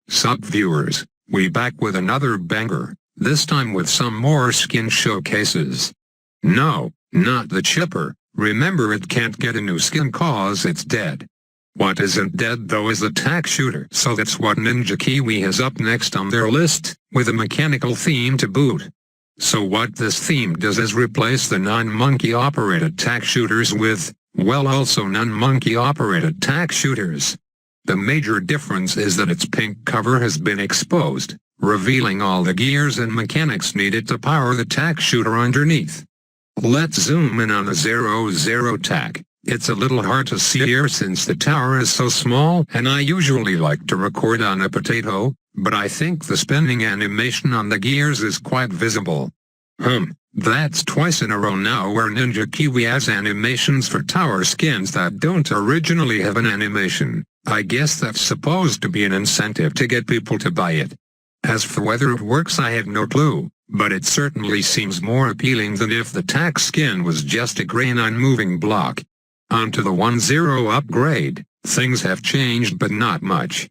Sup viewers, we back with another banger, this time with some more skin showcases. No, not the chipper, remember it can't get a new skin cause it's dead. What isn't dead though is the Tack shooter, so that's what Ninja Kiwi has up next on their list, with a mechanical theme to boot. So what this theme does is replace the non-monkey operated Tack shooters with, well, also non-monkey operated Tack shooters. The major difference is that its pink cover has been exposed, revealing all the gears and mechanics needed to power the Tack shooter underneath. Let's zoom in on the 00 Tack. It's a little hard to see here since the tower is so small and I usually like to record on a potato, but I think the spinning animation on the gears is quite visible. That's twice in a row now where Ninja Kiwi has animations for tower skins that don't originally have an animation. I guess that's supposed to be an incentive to get people to buy it. As for whether it works I have no clue, but it certainly seems more appealing than if the Tack skin was just a gray non-moving block. Onto the 10 upgrade, things have changed but not much.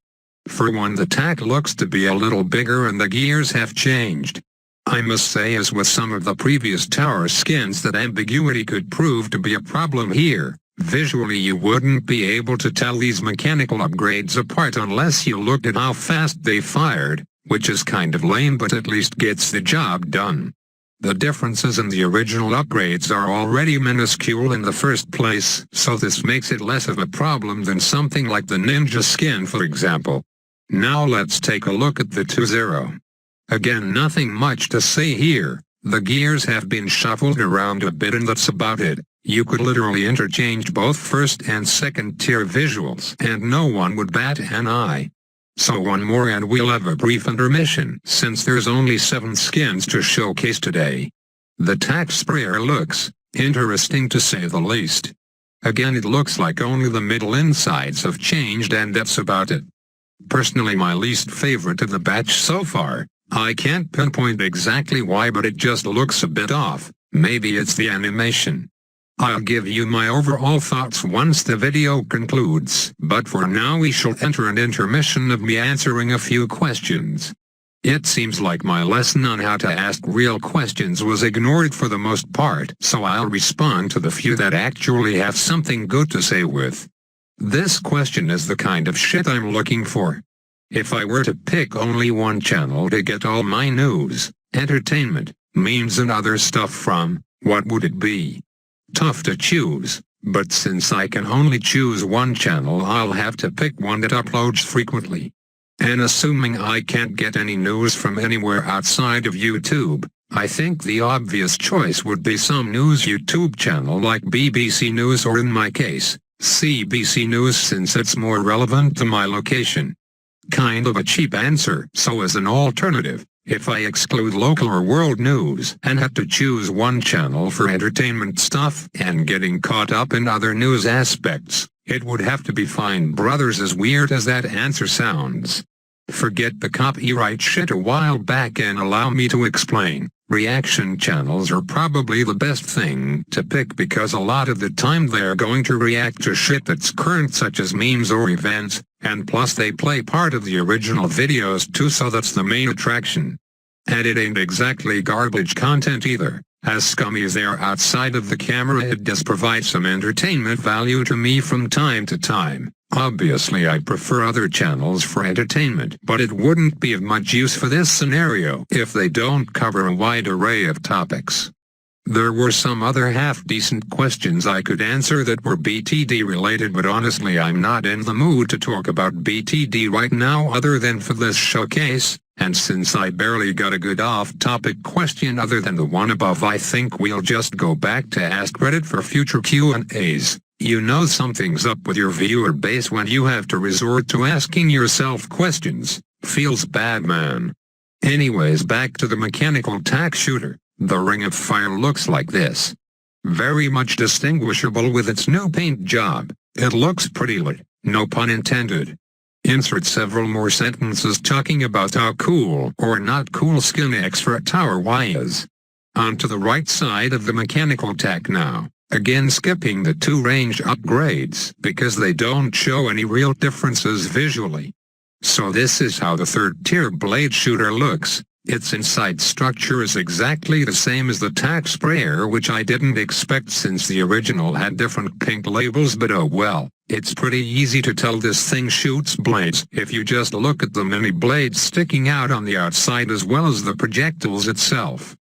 For one, the Tack looks to be a little bigger and the gears have changed. I must say, as with some of the previous tower skins, that ambiguity could prove to be a problem here. Visually you wouldn't be able to tell these mechanical upgrades apart unless you looked at how fast they fired, which is kind of lame but at least gets the job done. The differences in the original upgrades are already minuscule in the first place, so this makes it less of a problem than something like the Ninja skin for example. Now let's take a look at the 20. Again, nothing much to say here. The gears have been shuffled around a bit and that's about it. You could literally interchange both first and second tier visuals and no one would bat an eye. So one more and we'll have a brief intermission since there's only 7 skins to showcase today. The Tack sprayer looks interesting to say the least. Again, it looks like only the middle insides have changed and that's about it. Personally my least favorite of the batch so far. I can't pinpoint exactly why, but it just looks a bit off. Maybe it's the animation. I'll give you my overall thoughts once the video concludes, but for now we shall enter an intermission of me answering a few questions. It seems like my lesson on how to ask real questions was ignored for the most part, so I'll respond to the few that actually have something good to say with. This question is the kind of shit I'm looking for. If I were to pick only one channel to get all my news, entertainment, memes and other stuff from, what would it be? Tough to choose, but since I can only choose one channel I'll have to pick one that uploads frequently. And assuming I can't get any news from anywhere outside of YouTube, I think the obvious choice would be some news YouTube channel like BBC News or in my case, CBC News since it's more relevant to my location. Kind of a cheap answer, so as an alternative, if I exclude local or world news and had to choose one channel for entertainment stuff and getting caught up in other news aspects, it would have to be Fine Brothers, as weird as that answer sounds. Forget the copyright shit a while back and allow me to explain. Reaction channels are probably the best thing to pick because a lot of the time they're going to react to shit that's current such as memes or events, and plus they play part of the original videos too, so that's the main attraction. And it ain't exactly garbage content either. As scummy as they are outside of the camera, it does provide some entertainment value to me from time to time. Obviously I prefer other channels for entertainment, but it wouldn't be of much use for this scenario if they don't cover a wide array of topics. There were some other half-decent questions I could answer that were BTD related, but honestly I'm not in the mood to talk about BTD right now other than for this showcase, and since I barely got a good off-topic question other than the one above, I think we'll just go back to Ask Reddit for future Q&As. You know something's up with your viewer base when you have to resort to asking yourself questions. Feels bad, man. Anyways, back to the mechanical Tack shooter. The Ring of Fire looks like this. Very much distinguishable with its new paint job. It looks pretty lit, no pun intended. Insert several more sentences talking about how cool or not cool skin extra tower Y is. Onto the right side of the mechanical Tack now. Again, skipping the 2 range upgrades because they don't show any real differences visually. So this is how the third-tier blade shooter looks. Its inside structure is exactly the same as the Tack sprayer, which I didn't expect since the original had different pink labels, but oh well. It's pretty easy to tell this thing shoots blades if you just look at the many blades sticking out on the outside as well as the projectiles itself.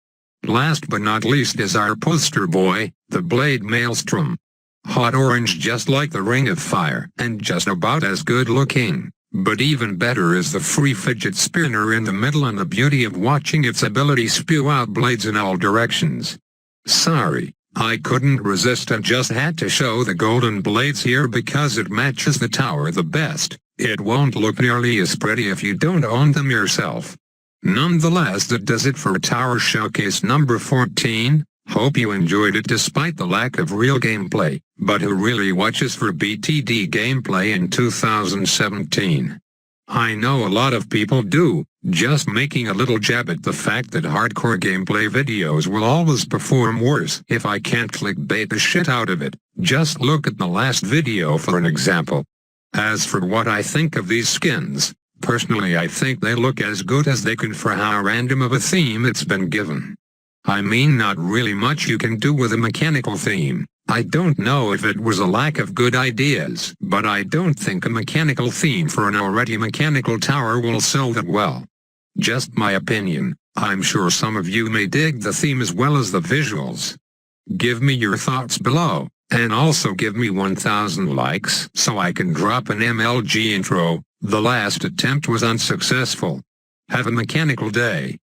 Last but not least is our poster boy, the blade Maelstrom. Hot orange just like the Ring of Fire, and just about as good looking. But even better is the free fidget spinner in the middle and the beauty of watching its ability spew out blades in all directions. Sorry, I couldn't resist and just had to show the golden blades here because it matches the tower the best. It won't look nearly as pretty if you don't own them yourself. Nonetheless, that does it for Tower Showcase number 14. Hope you enjoyed it despite the lack of real gameplay, but who really watches for BTD gameplay in 2017? I know a lot of people do, just making a little jab at the fact that hardcore gameplay videos will always perform worse if I can't clickbait the shit out of it. Just look at the last video for an example. As for what I think of these skins, personally I think they look as good as they can for how random of a theme it's been given. I mean, not really much you can do with a mechanical theme. I don't know if it was a lack of good ideas, but I don't think a mechanical theme for an already mechanical tower will sell that well. Just my opinion. I'm sure some of you may dig the theme as well as the visuals. Give me your thoughts below, and also give me 1,000 likes so I can drop an MLG intro. The last attempt was unsuccessful. Have a mechanical day.